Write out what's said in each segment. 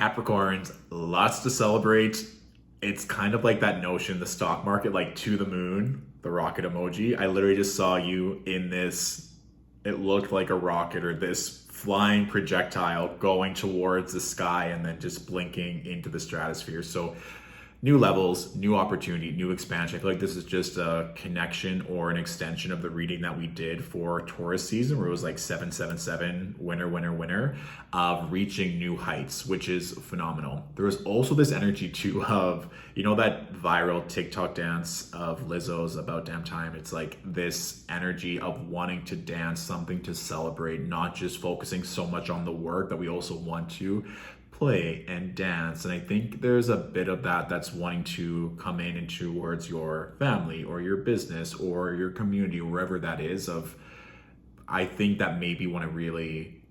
Capricorns, lots to celebrate. It's kind of like that notion, the stock market, like to the moon, the rocket emoji. I literally just saw you in this, it looked like a rocket or this flying projectile going towards the sky and then just blinking into the stratosphere. So new levels, new opportunity, new expansion. I feel like this is just a connection or an extension of the reading that we did for Taurus season, where it was like 777, winner, winner, winner, of reaching new heights, which is phenomenal. There was also this energy too of, you know, that viral TikTok dance of Lizzo's About Damn Time. It's like this energy of wanting to dance, something to celebrate, not just focusing so much on the work, that we also want to play and dance. And I think there's a bit of that that's wanting to come in and towards your family or your business or your community, wherever that is. Of, I think that maybe want to really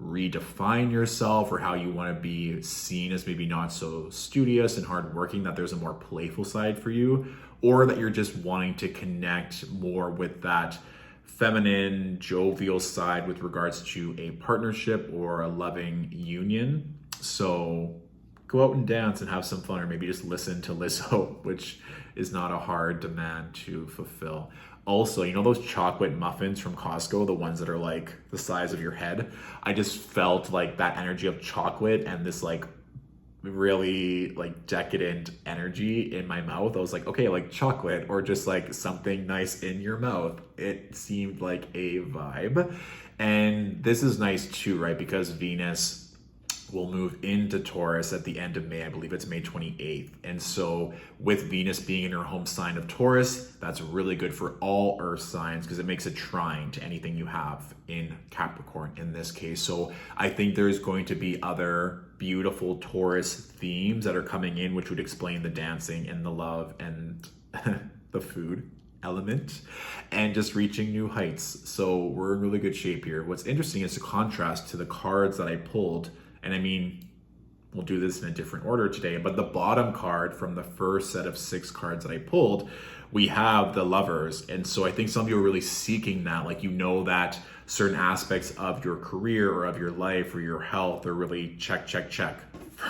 redefine yourself or how you want to be seen as maybe not so studious and hardworking, that there's a more playful side for you, or that you're just wanting to connect more with that feminine, jovial side with regards to a partnership or a loving union. So go out and dance and have some fun, or maybe just listen to Lizzo, which is not a hard demand to fulfill. Also, you know those chocolate muffins from Costco, the ones that are like the size of your head? I just felt like that energy of chocolate and this like really like decadent energy in my mouth. I was like, okay, like chocolate or just like something nice in your mouth. It seemed like a vibe. And this is nice too, right? Because Venus will move into Taurus at the end of May. I believe it's May 28th. And so with Venus being in her home sign of Taurus, that's really good for all earth signs because it makes a trine to anything you have in Capricorn in this case. So I think there's going to be other beautiful Taurus themes that are coming in, which would explain the dancing and the love and the food element and just reaching new heights. So we're in really good shape here. What's interesting is the contrast to the cards that I pulled. And I mean, we'll do this in a different order today, but the bottom card from the first set of 6 cards that I pulled, we have the Lovers. And so I think some of you are really seeking that, like, you know, that certain aspects of your career or of your life or your health are really check, check, check.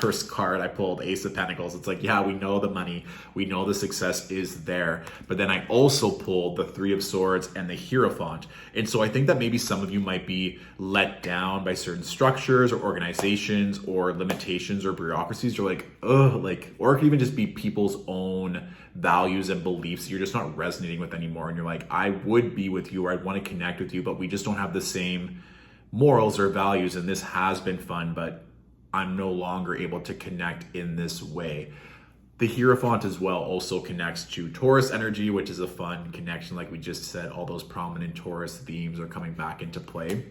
First card I pulled, Ace of Pentacles. It's like, yeah, we know the money, we know the success is there. But then I also pulled the Three of Swords and the Hierophant. And so I think that maybe some of you might be let down by certain structures or organizations or limitations or bureaucracies. You're like, ugh, like, or it could even just be people's own values and beliefs you're just not resonating with anymore. And you're like, I would be with you or I'd want to connect with you, but we just don't have the same morals or values. And this has been fun, but I'm no longer able to connect in this way. The Hierophant as well also connects to Taurus energy, which is a fun connection. Like we just said, all those prominent Taurus themes are coming back into play.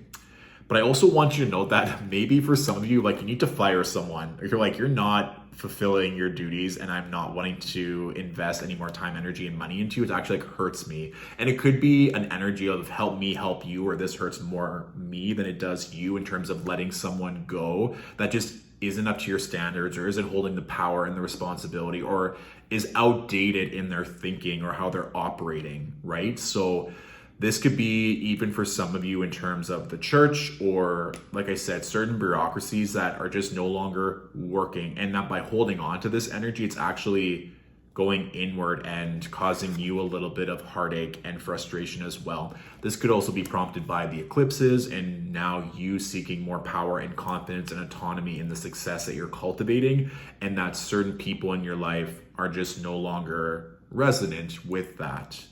But I also want you to note that maybe for some of you, like, you need to fire someone. Or you're like, you're not fulfilling your duties and I'm not wanting to invest any more time, energy, and money into you. It actually like hurts me. And it could be an energy of help me help you, or this hurts more me than it does you in terms of letting someone go that just isn't up to your standards or isn't holding the power and the responsibility or is outdated in their thinking or how they're operating, right? So this could be even for some of you in terms of the church or, like I said, certain bureaucracies that are just no longer working. And that by holding on to this energy, it's actually going inward and causing you a little bit of heartache and frustration as well. This could also be prompted by the eclipses and now you seeking more power and confidence and autonomy in the success that you're cultivating, and that certain people in your life are just no longer resonant with that.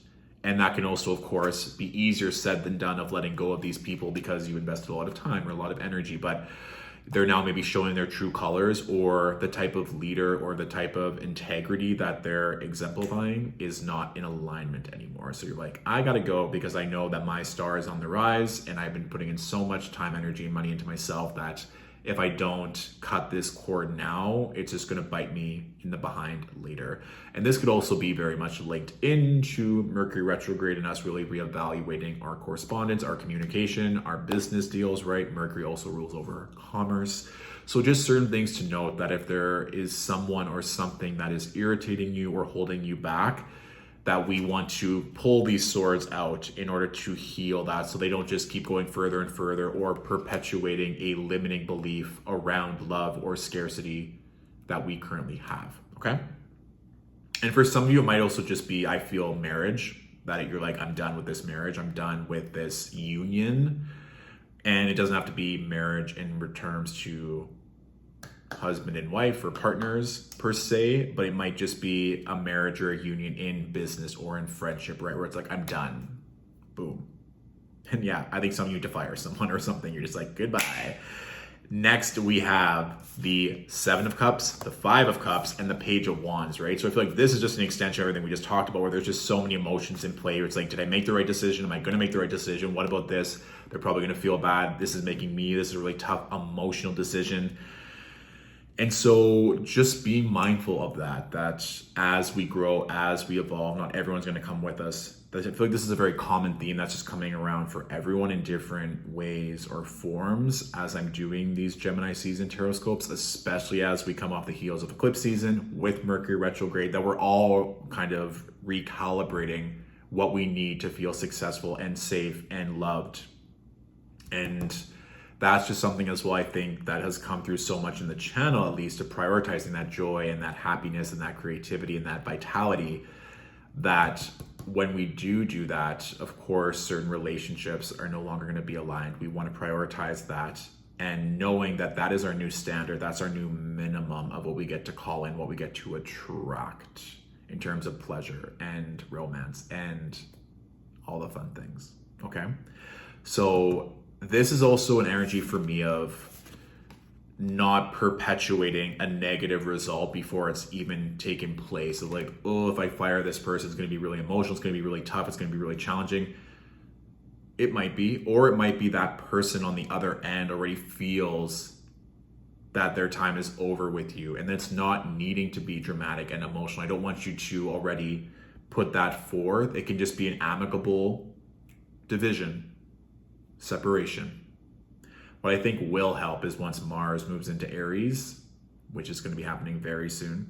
And that can also, of course, be easier said than done of letting go of these people because you invested a lot of time or a lot of energy, but they're now maybe showing their true colors, or the type of leader or the type of integrity that they're exemplifying is not in alignment anymore. So you're like, I gotta go because I know that my star is on the rise and I've been putting in so much time, energy, and money into myself that if I don't cut this cord now, it's just going to bite me in the behind later. And this could also be very much linked into Mercury retrograde and us really reevaluating our correspondence, our communication, our business deals, right? Mercury also rules over commerce. So just certain things to note, that if there is someone or something that is irritating you or holding you back, that we want to pull these swords out in order to heal that, so they don't just keep going further and further or perpetuating a limiting belief around love or scarcity that we currently have, okay? And for some of you, it might also just be, I feel, marriage, that you're like, I'm done with this marriage, I'm done with this union. And it doesn't have to be marriage in terms to husband and wife or partners per se, but it might just be a marriage or a union in business or in friendship, right? Where it's like, I'm done, boom. And yeah, I think some of you need to fire someone or something. You're just like, goodbye. Next, we have the Seven of Cups, the Five of Cups, and the Page of Wands, right? So I feel like this is just an extension of everything we just talked about, where there's just so many emotions in play. It's like, did I make the right decision? Am I going to make the right decision? What about this? They're probably going to feel bad. This is a really tough emotional decision. And so just be mindful of that as we grow, as we evolve, not everyone's going to come with us. I feel like this is a very common theme that's just coming around for everyone in different ways or forms as I'm doing these Gemini season Tarotscopes, especially as we come off the heels of eclipse season with Mercury retrograde, that we're all kind of recalibrating what we need to feel successful and safe and loved. And that's just something as well, I think, that has come through so much in the channel, at least, to prioritizing that joy and that happiness and that creativity and that vitality, that when we do that, of course, certain relationships are no longer going to be aligned. We want to prioritize that, and knowing that that is our new standard, that's our new minimum of what we get to call in, what we get to attract in terms of pleasure and romance and all the fun things, okay? So this is also an energy for me of not perpetuating a negative result before it's even taken place. So like, oh, if I fire this person, it's going to be really emotional, it's going to be really tough, it's going to be really challenging. It might be, or it might be that person on the other end already feels that their time is over with you, and it's not needing to be dramatic and emotional. I don't want you to already put that forth. It can just be an amicable division, separation. What I think will help is once Mars moves into Aries, which is going to be happening very soon,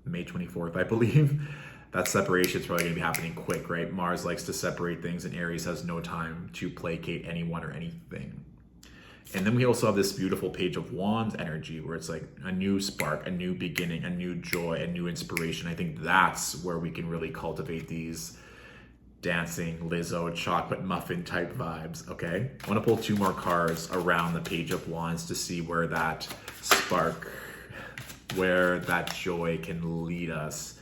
May 24th, I believe. That separation is probably going to be happening quick, right? Mars likes to separate things, and Aries has no time to placate anyone or anything. And then we also have this beautiful Page of Wands energy, where it's like a new spark, a new beginning, a new joy, a new inspiration. I think that's where we can really cultivate these dancing Lizzo chocolate muffin type vibes, okay? I want to pull two more cards around the Page of Wands to see where that spark, where that joy can lead us,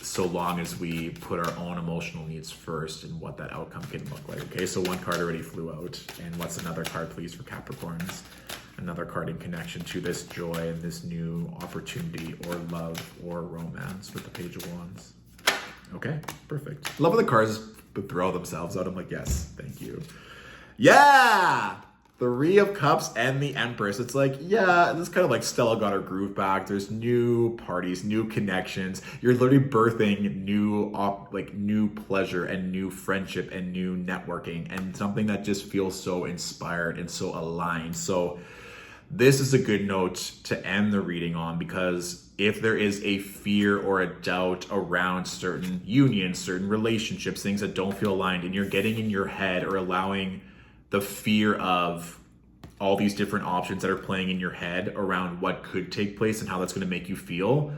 so long as we put our own emotional needs first and what that outcome can look like, okay? So one card already flew out. And what's another card, please, for Capricorns? Another card in connection to this joy and this new opportunity or love or romance with the Page of Wands. Okay, perfect. Love when the cards throw themselves out. I'm like, yes, thank you. Yeah! Three of Cups and the Empress. It's like, yeah, this is kind of like Stella got her groove back. There's new parties, new connections. You're literally birthing new pleasure and new friendship and new networking, and something that just feels so inspired and so aligned. So this is a good note to end the reading on, because if there is a fear or a doubt around certain unions, certain relationships, things that don't feel aligned, and you're getting in your head or allowing the fear of all these different options that are playing in your head around what could take place and how that's going to make you feel,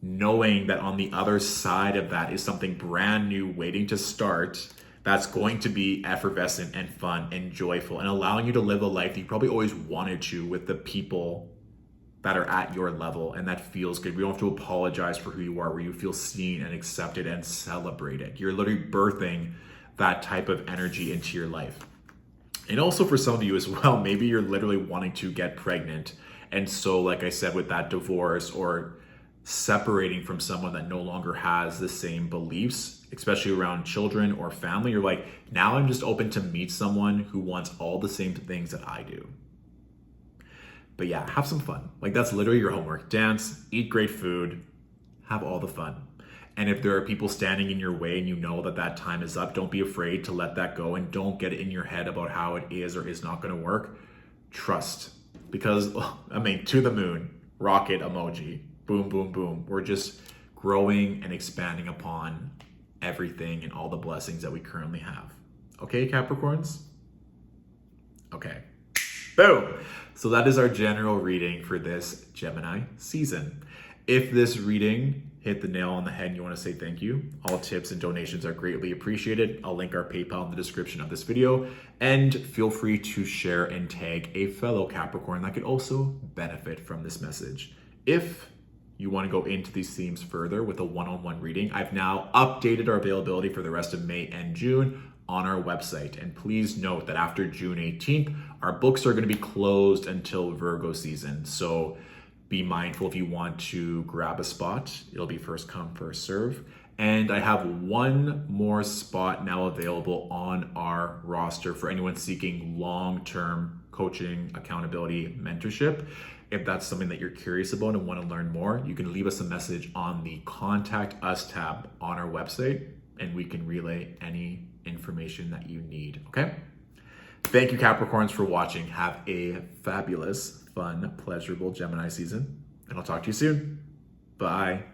knowing that on the other side of that is something brand new waiting to start, that's going to be effervescent and fun and joyful, and allowing you to live a life that you probably always wanted to, with the people that are at your level, and that feels good. We don't have to apologize for who you are, where you feel seen and accepted and celebrated. You're literally birthing that type of energy into your life. And also for some of you as well, maybe you're literally wanting to get pregnant. And so, like I said, with that divorce or separating from someone that no longer has the same beliefs, especially around children or family, you're like, now I'm just open to meet someone who wants all the same things that I do. But yeah, have some fun. Like, that's literally your homework. Dance, eat great food, have all the fun. And if there are people standing in your way and you know that that time is up, don't be afraid to let that go, and don't get in your head about how it is or is not going to work. Trust. Because, I mean, to the moon, rocket emoji, boom, boom, boom. We're just growing and expanding upon everything and all the blessings that we currently have. Okay, Capricorns? Okay. Boom! So that is our general reading for this Gemini season. If this reading hit the nail on the head and you want to say thank you, all tips and donations are greatly appreciated. I'll link our PayPal in the description of this video, and feel free to share and tag a fellow Capricorn that could also benefit from this message. If you want to go into these themes further with a one-on-one reading, I've now updated our availability for the rest of May and June on our website. And please note that after June 18th, our books are going to be closed until Virgo season. So be mindful if you want to grab a spot. It'll be first come, first serve. And I have one more spot now available on our roster for anyone seeking long-term coaching, accountability, mentorship. If that's something that you're curious about and want to learn more, you can leave us a message on the Contact Us tab on our website, and we can relay any information that you need, okay? Thank you, Capricorns, for watching. Have a fabulous, fun, pleasurable Gemini season, and I'll talk to you soon. Bye.